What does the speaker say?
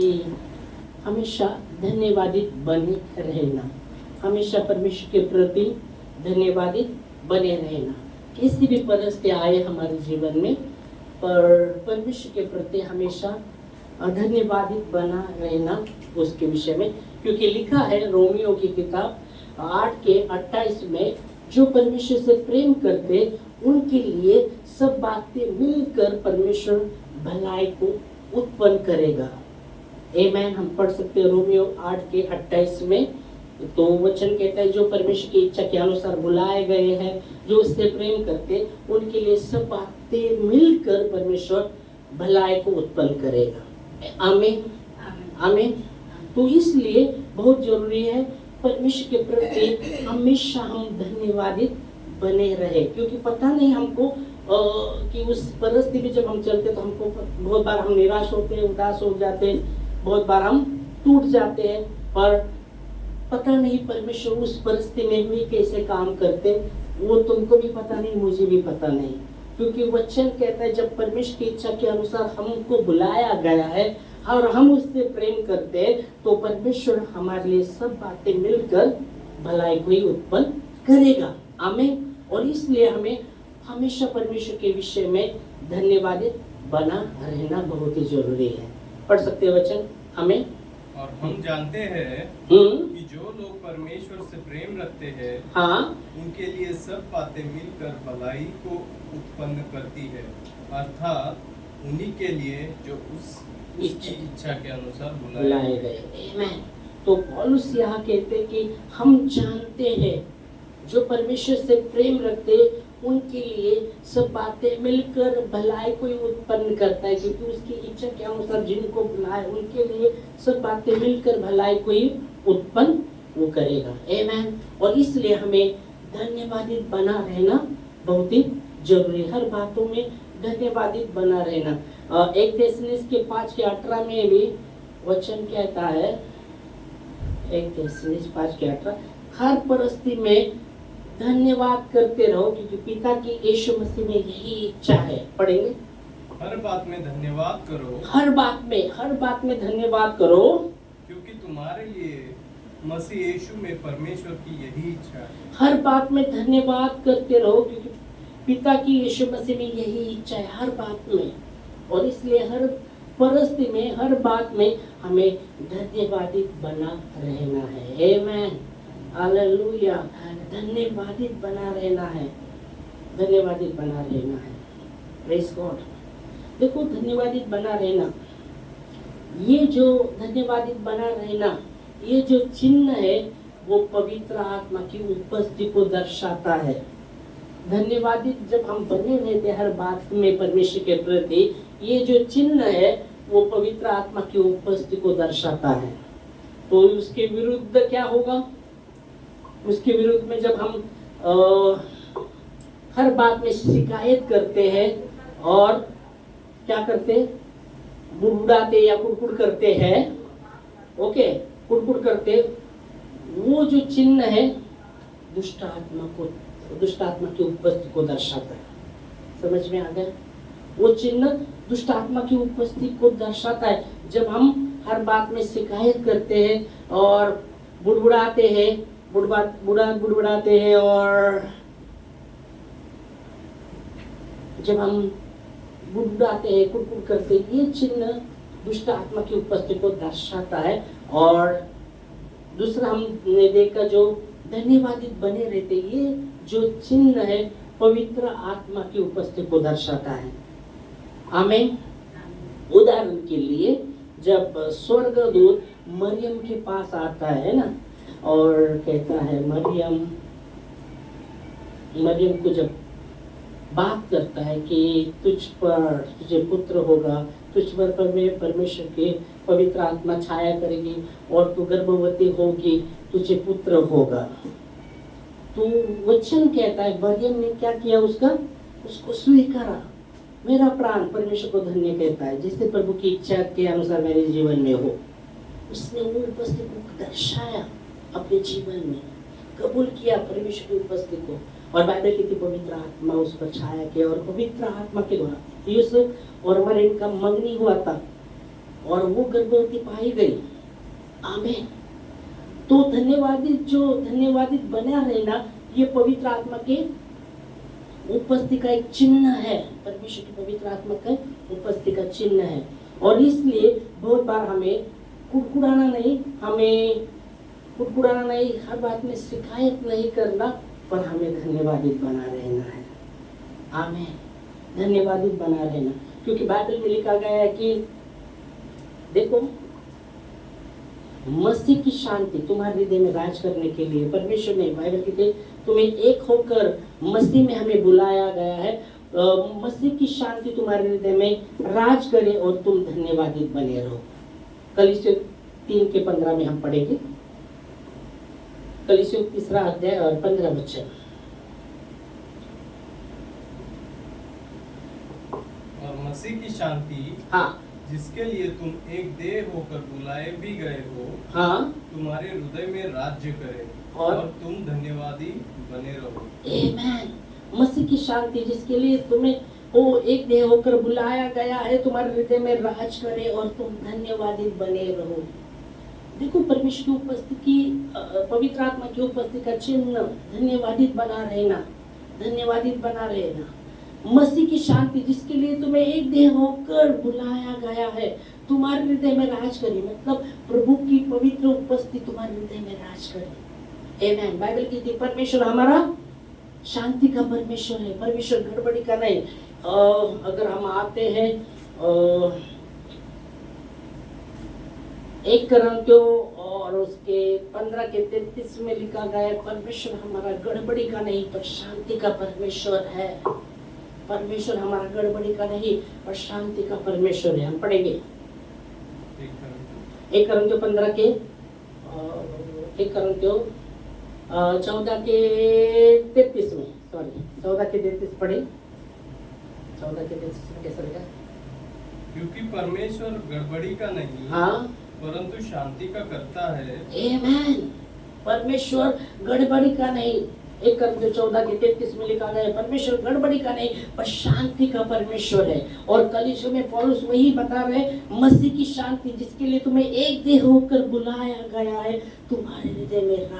कि हमेशा धन्यवादित बने रहना, हमेशा परमेश्वर के प्रति धन्यवादित बने रहना। किसी भी परिस्थिति आए हमारे जीवन में, पर परमेश्वर के प्रति हमेशा धन्यवादित बना रहना उसके विषय में, क्योंकि लिखा है रोमियो की किताब 8:28 में, जो परमेश्वर से प्रेम करते उनके लिए सब बातें मिलकर परमेश्वर भलाई को उत्पन्न करेगा। आमेन। हम पढ़ सकते हैं रोमियो 8:28 में, तो वचन कहता है जो परमेश्वर की इच्छा के अनुसार बुलाए गए हैं, जो उससे प्रेम करते उनके लिए सब बातें मिलकर परमेश्वर भलाई को उत्पन्न करेगा। आमीन, आमीन। तो इसलिए बहुत जरूरी है परमेश्वर के प्रति हमेशा हम धन्यवादित बने रहे, क्योंकि पता नहीं हमको कि उस परिस्थिति में जब हम चलते तो हमको बहुत बार हम निराश होते हैं, उदास हो जाते हैं, बहुत बार हम टूट जाते हैं, पर पता नहीं परमेश्वर उस परिस्थिति में भी कैसे काम करते, वो तुमको भी पता नहीं, मुझे भी पता नहीं, क्योंकि वचन कहता है जब परमेश्वर की इच्छा के अनुसार हमको बुलाया गया है और हम उससे प्रेम करते हैं, तो परमेश्वर हमारे लिए सब बातें मिलकर भलाई को ही उत्पन्न करेगा। आमीन। और इसलिए हमें हमेशा परमेश्वर के विषय में धन्यवादित बना रहना बहुत ही जरूरी है। पढ़ सकते हैं वचन हमें। और हम जानते हैं कि जो लोग परमेश्वर से प्रेम रखते हैं, हाँ, उनके लिए सब बातें मिलकर भलाई को उत्पन्न करती है, अर्थात उन्हीं के लिए जो उसकी इच्छा के अनुसार बुलाए गए। आमीन। तो पौलुस यहाँ कहते हैं कि हम जानते हैं जो परमेश्वर से प्रेम रखते उनके लिए सब बातें मिलकर भलाई को ही उत्पन्न करता है, क्योंकि उसकी इच्छा के अनुसार जिनको बुलाए उनके लिए सब बातें मिलकर भलाई को ही उत्पन्न वो करेगा। आमीन। और इसलिए हमें धन्यवादित बना रहना बहुत ही जरूरी, हर बातों में धन्यवादित बना रहना। 1 थिस्सलुनीस के 5:18 में भी वचन कहता है, 1 थिस्सलुनीस 5:18, हर परिस्थिति में धन्यवाद करते रहो, क्योंकि पिता की यीशु मसीह में यही इच्छा है। पढ़ेंगे। हर बात में धन्यवाद करो, हर बात में धन्यवाद करो, क्योंकि तुम्हारे लिए मसीह यीशु में परमेश्वर की यही इच्छा है। हर बात में धन्यवाद करते रहो, क्योंकि पिता की यीशु मसीह में यही इच्छा है, हर बात में। और इसलिए हर परिस्थिति में, हर बात में हमें धन्यवादित बना रहना है। आमीन, हालेलुया। धन्यवादित बना रहना है, धन्यवादित बना रहना है। Praise God. देखो, धन्यवादित बना रहना, ये जो धन्यवादित बना रहना, ये जो चिन्ह है वो पवित्र आत्मा की उपस्थिति को दर्शाता है। धन्यवादित जब हम बने रहते हर बात में परमेश्वर के प्रति, ये जो चिन्ह है वो पवित्र आत्मा की उपस्थिति को दर्शाता है। तो उसके विरुद्ध क्या होगा? उसके विरुद्ध में जब हम हर बात में शिकायत करते हैं और क्या करते, बुड़बुड़ाते या कुड़कुड़ करते हैं, ओके, कुड़कुड़ करते, वो जो चिन्ह है दुष्ट आत्मा की उपस्थिति को दर्शाता है। समझ में आ गया? वो चिन्ह दुष्ट आत्मा की उपस्थिति को दर्शाता है। जब हम हर बात में शिकायत करते हैं और बुड़बुड़ाते हैं, बुड़बुड़ाते हैं, और जब हम बुड़बुड़ाते हैं, कुड़कुड़ करते हैं, ये चिन्ह दुष्ट आत्मा की उपस्थिति को दर्शाता है। और दूसरा हमने देखा जो धन्यवादित बने रहते, ये जो चिन्ह है पवित्र आत्मा की उपस्थिति को दर्शाता है। आमीन। उदाहरण के लिए जब स्वर्गदूत मरियम के पास आता है ना, और कहता है मरियम को जब बात करता है कि तुझे पुत्र होगा, तुझ पर परमेश्वर की पवित्र आत्मा छाया करेगी और तू गर्भवती होगी, तुझे पुत्र होगा। तो वचन कहता है मरियम ने क्या किया, उसको स्वीकारा। मेरा प्राण परमेश्वर को धन्य कहता है, जिससे प्रभु की इच्छा के अनुसार मेरे जीवन में हो। उसने वो उपस्थिति को दर्शाया, अपने जीवन में कबूल किया परमेश्वर की उपस्थिति को, और बाइबल की पवित्र आत्मा उस पर छाया किया, और पवित्र आत्मा के द्वारा यूसुफ और मरियम का मंगनी हुआ था। और वो गर्भवती पाई गई। आमीन। तो धन्यवादित बना रहना, ये पवित्र आत्मा के उपस्थिति का एक चिन्ह है। परमेश्वर की पवित्र आत्मा का उपस्थिति का चिन्ह है। और इसलिए बहुत बार हमें कुड़कुड़ाना नहीं, हर बात में शिकायत नहीं करना, पर हमें धन्यवादित बना रहना है। आमीन। धन्यवादित बना रहना, क्योंकि बाइबल में लिखा गया है कि देखो, मसीह की शांति तुम्हारे हृदय में राज करने के लिए परमेश्वर ने, बाइबल कहते तुम्हें एक होकर मसीह में हमें बुलाया गया है। मसीह की शांति तुम्हारे हृदय में राज करे और तुम धन्यवादित बने रहो। कलीसियों 3:15 में हम पढ़ेंगे। कलीसियों 3 अध्याय और 15 वचन। और मसीह की शांति, हाँ, जिसके लिए तुम एक देह होकर बुलाए भी गए हो, हाँ, तुम्हारे हृदय में राज्य करे और तुम धन्यवादी बने रहो। आमीन। मसीह की शांति, जिसके लिए तुम्हें वो एक देह होकर बुलाया गया है, तुम्हारे हृदय में राज करे और तुम धन्यवादित बने रहो। देखो, परमेश्वर की उपस्थिति, पवित्र आत्मा की उपस्थिति का चिन्ह धन्यवादित बना रहना। मसीह की शांति, जिसके लिए तुम्हें एक देह होकर बुलाया गया है, तुम्हारे हृदय में राज करे, मतलब प्रभु की पवित्र उपस्थिति तुम्हारे हृदय में राज करे। आमीन। बाइबल कहती है परमेश्वर हमारा शांति का परमेश्वर है, परमेश्वर गड़बड़ी का नहीं। अगर हम आते हैं 1 कुरिन्थियों और उसके 15:33 में लिखा गया है, परमेश्वर हमारा गड़बड़ी का नहीं पर शांति का परमेश्वर है। परमेश्वर हमारा गड़बड़ी का नहीं पर शांति का परमेश्वर है। हम पढ़ेंगे 1 कुरिन्थियों 14:33 में, सॉरी 14:33 पढ़े। 14:33 में कैसा लिखा? क्योंकि परमेश्वर गड़बड़ी का नहीं, हाँ, परंतु शांति का करता है। आमीन। परमेश्वर गड़बड़ी का नहीं। 1 कुरिन्थियों 14:33 में लिखा गया है, परमेश्वर गड़बड़ी का नहीं पर शांति का परमेश्वर है। और कलीसियों में पौलुस वही बता रहे, मसीह की शांति, जिसके लिए तुम्हें एक देह होकर बुलाया गया है, तुम्हारे हृदय में राज